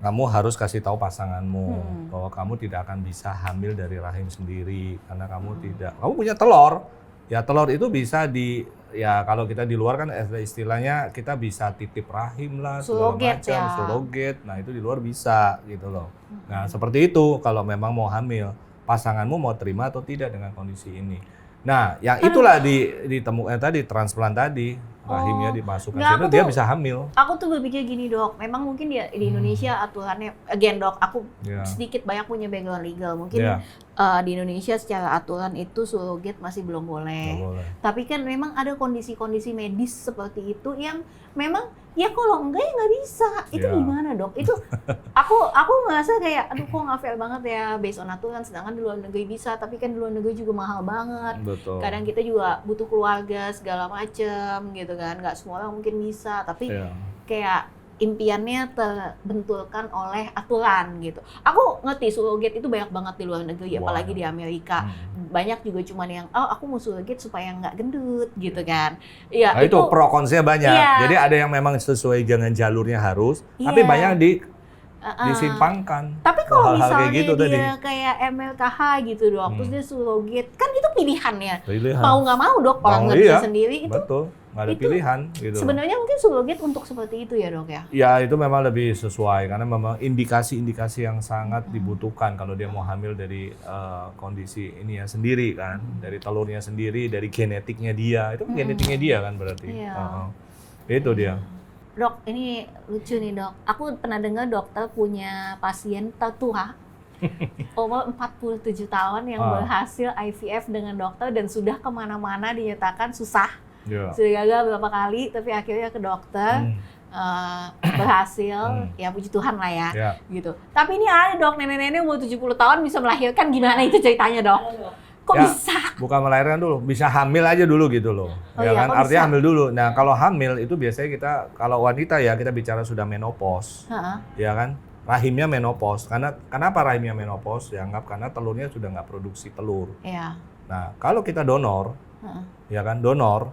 kamu harus kasih tahu pasanganmu bahwa kamu tidak akan bisa hamil dari rahim sendiri karena kamu kamu punya telur. Ya telur itu bisa ya kalau kita di luar kan istilahnya kita bisa titip rahim lah, segala Suroget macam, ya. suroget. Nah itu di luar bisa gitu loh. Nah seperti itu kalau memang mau hamil, pasanganmu mau terima atau tidak dengan kondisi ini. Nah yang itulah ditemukan tadi transplant tadi. Rahimnya dimasukkan Nggak, situ aku dia tuh- bisa hamil. Aku tuh berpikir gini dok, memang mungkin di Indonesia aturannya, again dok, aku Ya. sedikit banyak punya background legal, mungkin Ya. di Indonesia secara aturan itu surrogate masih belum boleh. Nggak boleh. Tapi kan memang ada kondisi-kondisi medis seperti itu yang memang ya kalau enggak ya nggak bisa. Itu Ya. gimana dok? Itu aku ngerasa kayak aduh kok nggak fair banget ya based on aturan, sedangkan di luar negeri bisa, tapi kan di luar negeri juga mahal banget. Betul. Kadang kita juga butuh keluarga segala macem gitu kan, nggak semua orang mungkin bisa, tapi Ya. kayak impiannya terbenturkan oleh aturan gitu. Aku ngerti surrogate itu banyak banget di luar negeri, apalagi di Amerika. Banyak juga cuman yang, oh aku mau surrogate supaya nggak gendut gitu kan. Iya Nah, itu pro konnya banyak. Iya. Jadi ada yang memang sesuai dengan jalurnya harus, tapi Iya. banyak uh-uh. disimpangkan. Tapi kalau Hal-hal kayak misalnya gitu dia tadi. kayak MLKH gitu dok, terus dia surrogate, kan itu pilihannya. Pilihan. Mau nggak mau dok, orang Mau, nggak bisa iya. sendiri itu. Betul, nggak ada itu pilihan gitu. Sebenarnya mungkin surrogate untuk seperti itu ya dok ya. Ya itu memang lebih sesuai karena memang indikasi-indikasi yang sangat dibutuhkan kalau dia mau hamil dari kondisi ini ya sendiri kan, dari telurnya sendiri, dari genetiknya dia, itu genetiknya dia kan berarti. Iya. Itu dia. Dok, ini lucu nih dok. Aku pernah dengar dokter punya pasien tertua umur 47 tahun yang berhasil IVF dengan dokter dan sudah kemana-mana dinyatakan susah. Ya. Sudah gagal beberapa kali, tapi akhirnya ke dokter berhasil. Ya puji Tuhan lah ya, Ya. gitu. Tapi ini ada dok, nenek-nenek umur 70 tahun bisa melahirkan, gimana itu ceritanya dok? Kok Ya, bisa? bukan melahirkan dulu, bisa hamil aja dulu gitu loh. Oh Ya iya, kan, kok artinya bisa? hamil dulu. Nah, kalau hamil itu biasanya kita, kalau wanita ya kita bicara sudah menopause, Heeh. ya kan? Rahimnya menopause. Kenapa rahimnya menopause? Dianggap karena telurnya sudah nggak produksi telur. Iya. Nah, kalau kita donor, Heeh. ya kan donor,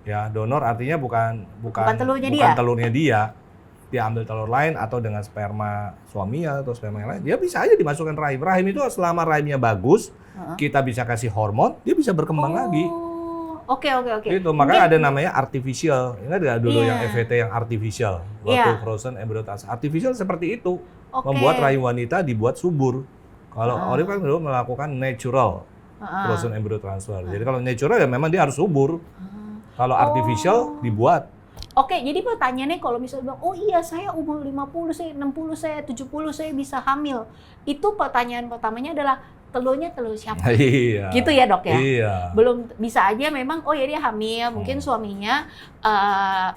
ya donor artinya bukan telurnya dia. Dia ambil telur lain atau dengan sperma suaminya atau sperma yang lain, dia bisa aja dimasukkan rahim. Rahim itu selama rahimnya bagus, kita bisa kasih hormon, dia bisa berkembang lagi. Oke. Itu makanya ada namanya artificial. Ingat nggak dulu Iya. yang EVT yang artificial, waktu frozen embryo transfer. Artificial seperti itu, Oke. membuat rahim wanita dibuat subur. Kalau Olive kan dulu melakukan natural frozen embryo transfer. Jadi kalau natural ya memang dia harus subur. Kalau artificial dibuat. Oke, jadi pertanyaannya kalau misalnya bilang, oh iya saya umur 50, saya 60, saya 70, saya bisa hamil. Itu pertanyaan pertamanya adalah telurnya telur siapa? Iya. Gitu ya dok ya? Iya. Belum bisa aja memang, oh ya dia hamil, mungkin suaminya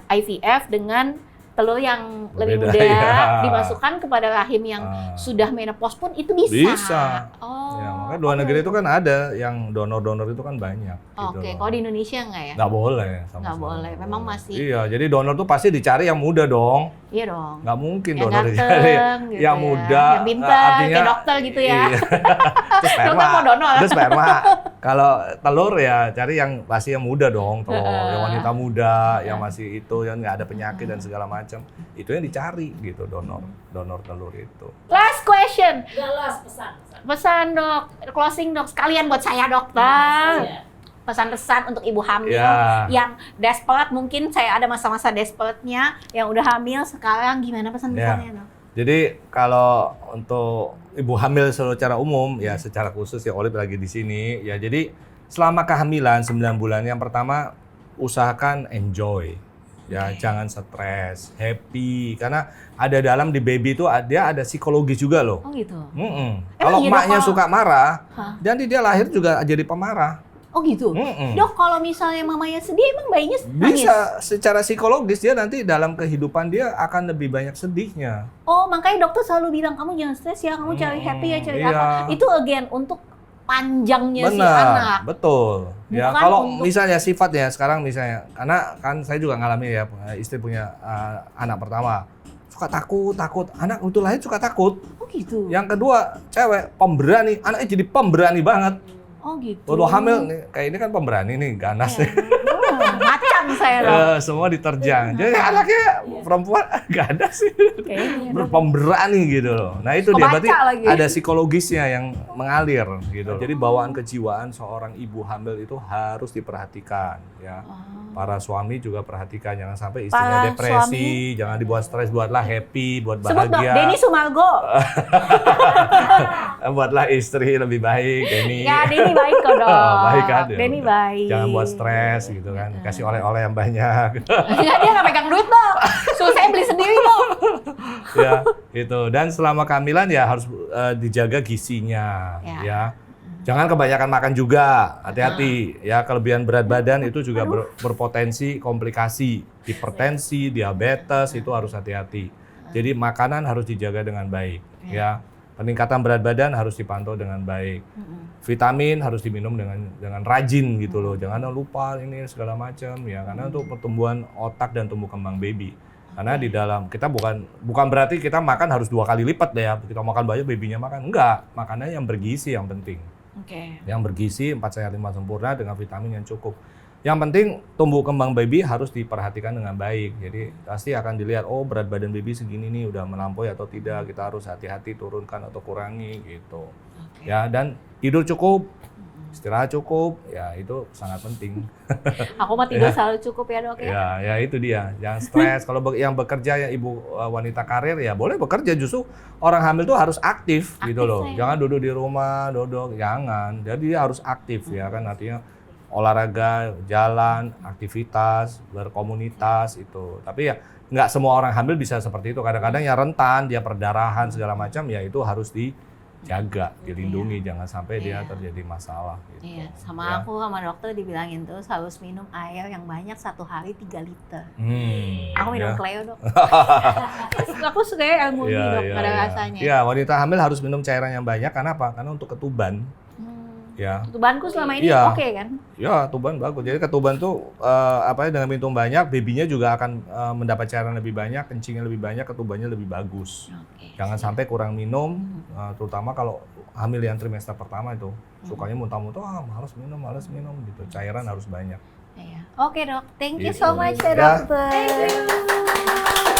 IVF dengan telur yang lebih Berbeda, muda, ya. dimasukkan kepada rahim yang sudah menopause pun itu bisa? Bisa. Oh, Ya, makanya luar negeri itu kan ada yang donor-donor itu kan banyak. Oke, gitu kalau loh. di Indonesia nggak ya? Nggak boleh. Sama Nggak sekali. boleh, memang masih. Iya, jadi donor tuh pasti dicari yang muda dong. Iya dong. Nggak mungkin Yang donor ganteng, dicari gitu yang ya. muda. Yang pintar, kayak dokter gitu ya. Iya. Itu sperma. Dokter mau donor. Itu sperma. Kalau telur ya cari yang pasti yang muda dong, telur. Yang wanita muda, yang masih itu, yang nggak ada penyakit dan segala macam. Itu yang dicari gitu donor telur itu. Last question. Galas pesan. Pesan dok, closing dok, sekalian buat saya dokter. Pesan-pesan untuk ibu hamil Ya. yang desperate, mungkin saya ada masa-masa desperate-nya, yang udah hamil sekarang gimana pesan-pesannya dok? Jadi kalau untuk ibu hamil secara umum ya secara khusus ya Olive lagi di sini ya, jadi selama kehamilan 9 bulan yang pertama usahakan enjoy. Ya, jangan stres, happy karena ada dalam di baby itu dia ada psikologis juga loh. Oh gitu? Kalau iya, emaknya Dok, suka marah, Hah? nanti dia lahir juga jadi pemarah. Oh gitu? Dok, kalau misalnya mamanya sedih, emang bayinya nangis? Bisa secara psikologis dia nanti dalam kehidupan dia akan lebih banyak sedihnya. Oh, makanya dokter selalu bilang, kamu jangan stres ya, kamu cari happy ya, cari iya. apa. Itu again, untuk panjangnya si Benar, anak. betul. Ya Bukan kalau untuk- misalnya sifatnya sekarang misalnya, karena kan saya juga ngalamin ya, istri punya anak pertama, suka takut. Anak itu lahir suka takut. Oh gitu. Yang kedua, cewek pemberani. Anaknya jadi pemberani banget. Oh gitu. Waktu hamil nih, kayak ini kan pemberani nih, ganas nih. Macan saya dong. Semua diterjang. Jadi anaknya perempuan gak ada sih. Kayaknya. Berpemberani gitu loh. Nah itu dia Kebaca berarti lagi. ada psikologisnya yang mengalir gitu. Jadi bawaan kejiwaan seorang ibu hamil itu harus diperhatikan ya. Para suami juga perhatikan, jangan sampai istrinya Para depresi, jangan dibuat stres, buatlah happy, buat Sebut dong, bahagia. Denny Sumargo. Buatlah istri lebih baik, Denny. Ya, Denny baik kok dong. Baik kan? Ya Denny udah. baik. Jangan buat stres gitu kan. Kasih oleh-oleh yang banyak. Enggak, dia nggak pegang duit dong. Suruh saya beli sendiri dong. Ya, itu. Dan selama kehamilan ya harus dijaga gizinya, Ya. ya. Jangan kebanyakan makan juga, hati-hati. Ya, kelebihan berat badan itu juga berpotensi komplikasi, hipertensi, diabetes, itu harus hati-hati. Jadi makanan harus dijaga dengan baik, ya. Peningkatan berat badan harus dipantau dengan baik. Vitamin harus diminum dengan rajin gitu loh. Jangan lupa ini segala macam ya, karena untuk pertumbuhan otak dan tumbuh kembang baby. Karena di dalam kita bukan berarti kita makan harus 2 kali lipat deh ya. Kita makan banyak, babynya makan. Enggak, makannya yang bergizi yang penting. Oke. Yang bergizi 4 sehat 5 sempurna dengan vitamin yang cukup. Yang penting tumbuh kembang baby harus diperhatikan dengan baik. Jadi pasti akan dilihat, oh berat badan baby segini nih udah melampaui atau tidak. Kita harus hati-hati turunkan atau kurangi gitu. Ya, dan tidur cukup, istirahat cukup, ya itu sangat penting. Aku mah tidur selalu cukup ya dok ya. Ya itu dia. Jangan stres. Kalau yang bekerja ya ibu wanita karir ya boleh bekerja. Justru orang hamil tuh harus aktif gitu loh. sayang. Jangan duduk di rumah, jangan. Jadi dia harus aktif ya kan, artinya olahraga, jalan, aktivitas, berkomunitas itu. Tapi ya nggak semua orang hamil bisa seperti itu. Kadang-kadang yang rentan, dia perdarahan segala macam ya itu harus dijaga, dilindungi, jangan sampai dia terjadi masalah. Gitu. Iya, sama Ya. aku sama dokter dibilangin tuh harus minum air yang banyak 1 hari 3 liter. Aku ya. minum Cleo dok. Aku suka air murni dok, nggak ada rasanya. Iya, wanita hamil harus minum cairan yang banyak. Karena apa? Karena untuk ketuban. Ya, Tubanku selama ini Iya. oke kan? ya ketuban bagus. Jadi ketuban tuh dengan minum banyak, babynya juga akan mendapat cairan lebih banyak, kencingnya lebih banyak, ketubannya lebih bagus. Oke. Jangan sampai kurang minum, terutama kalau hamil yang trimester pertama itu sukanya muntah-muntah, males minum gitu. Cairan harus banyak. Iya. Oke dok, thank you Gitu. so much ya Ya. dokter.